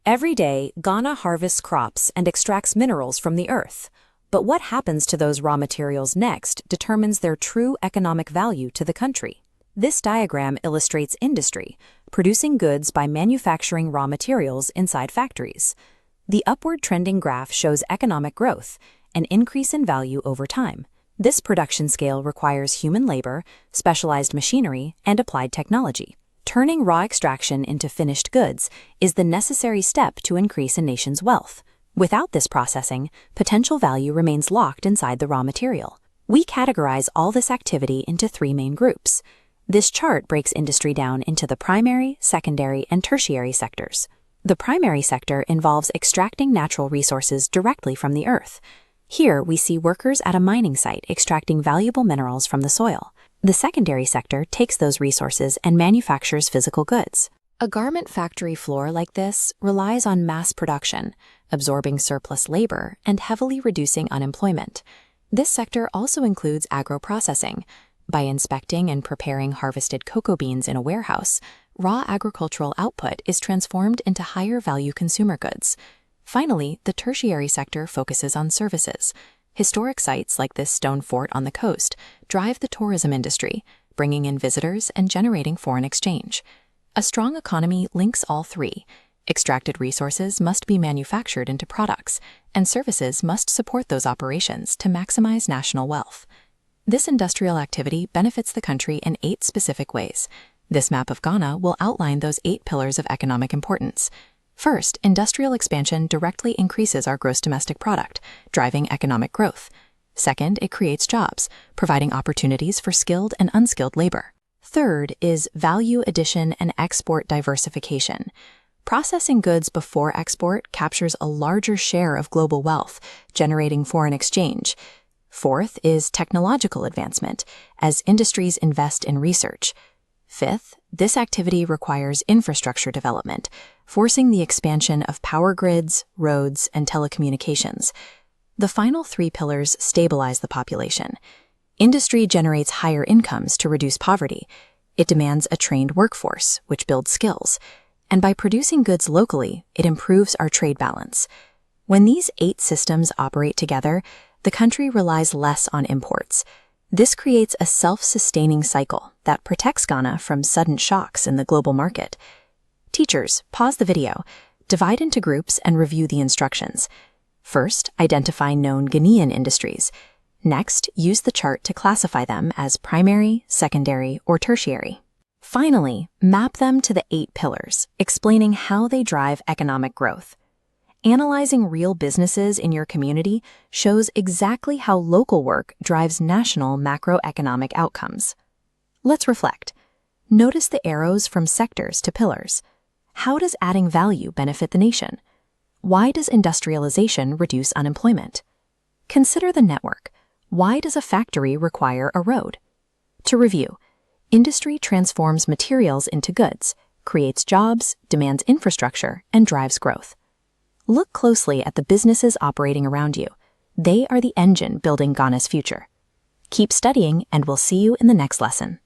Every day, Ghana harvests crops and extracts minerals from the earth. But what happens to those raw materials next determines their true economic value to the country. This diagram illustrates industry, producing goods by manufacturing raw materials inside factories. The upward trending graph shows economic growth, an increase in value over time. This production scale requires human labor, specialized machinery, and applied technology. Turning raw extraction into finished goods is the necessary step to increase a nation's wealth. Without this processing, potential value remains locked inside the raw material. We categorize all this activity into three main groups. This chart breaks industry down into the primary, secondary, and tertiary sectors. The primary sector involves extracting natural resources directly from the earth. Here, we see workers at a mining site extracting valuable minerals from the soil. The secondary sector takes those resources and manufactures physical goods. A garment factory floor like this relies on mass production, absorbing surplus labor and heavily reducing unemployment. This sector also includes agro-processing. By inspecting and preparing harvested cocoa beans in a warehouse, raw agricultural output is transformed into higher-value consumer goods. Finally, the tertiary sector focuses on services. Historic sites like this stone fort on the coast drive the tourism industry, bringing in visitors and generating foreign exchange. A strong economy links all three. Extracted resources must be manufactured into products, and services must support those operations to maximize national wealth. This industrial activity benefits the country in 8 specific ways. This map of Ghana will outline those 8 pillars of economic importance. First, industrial expansion directly increases our gross domestic product, driving economic growth. Second, it creates jobs, providing opportunities for skilled and unskilled labor. Third is value addition and export diversification. Processing goods before export captures a larger share of global wealth, generating foreign exchange. Fourth is technological advancement, as industries invest in research. Fifth, this activity requires infrastructure development, forcing the expansion of power grids, roads, and telecommunications. The final 3 pillars stabilize the population. Industry generates higher incomes to reduce poverty. It demands a trained workforce, which builds skills. And by producing goods locally, it improves our trade balance. When these 8 systems operate together, the country relies less on imports. This creates a self-sustaining cycle that protects Ghana from sudden shocks in the global market. Teachers, pause the video, divide into groups and review the instructions. First, identify known Ghanaian industries. Next, use the chart to classify them as primary, secondary, or tertiary. Finally, map them to the 8 pillars, explaining how they drive economic growth. Analyzing real businesses in your community shows exactly how local work drives national macroeconomic outcomes. Let's reflect. Notice the arrows from sectors to pillars. How does adding value benefit the nation? Why does industrialization reduce unemployment? Consider the network. Why does a factory require a road? To review, industry transforms materials into goods, creates jobs, demands infrastructure, and drives growth. Look closely at the businesses operating around you. They are the engine building Ghana's future. Keep studying, and we'll see you in the next lesson.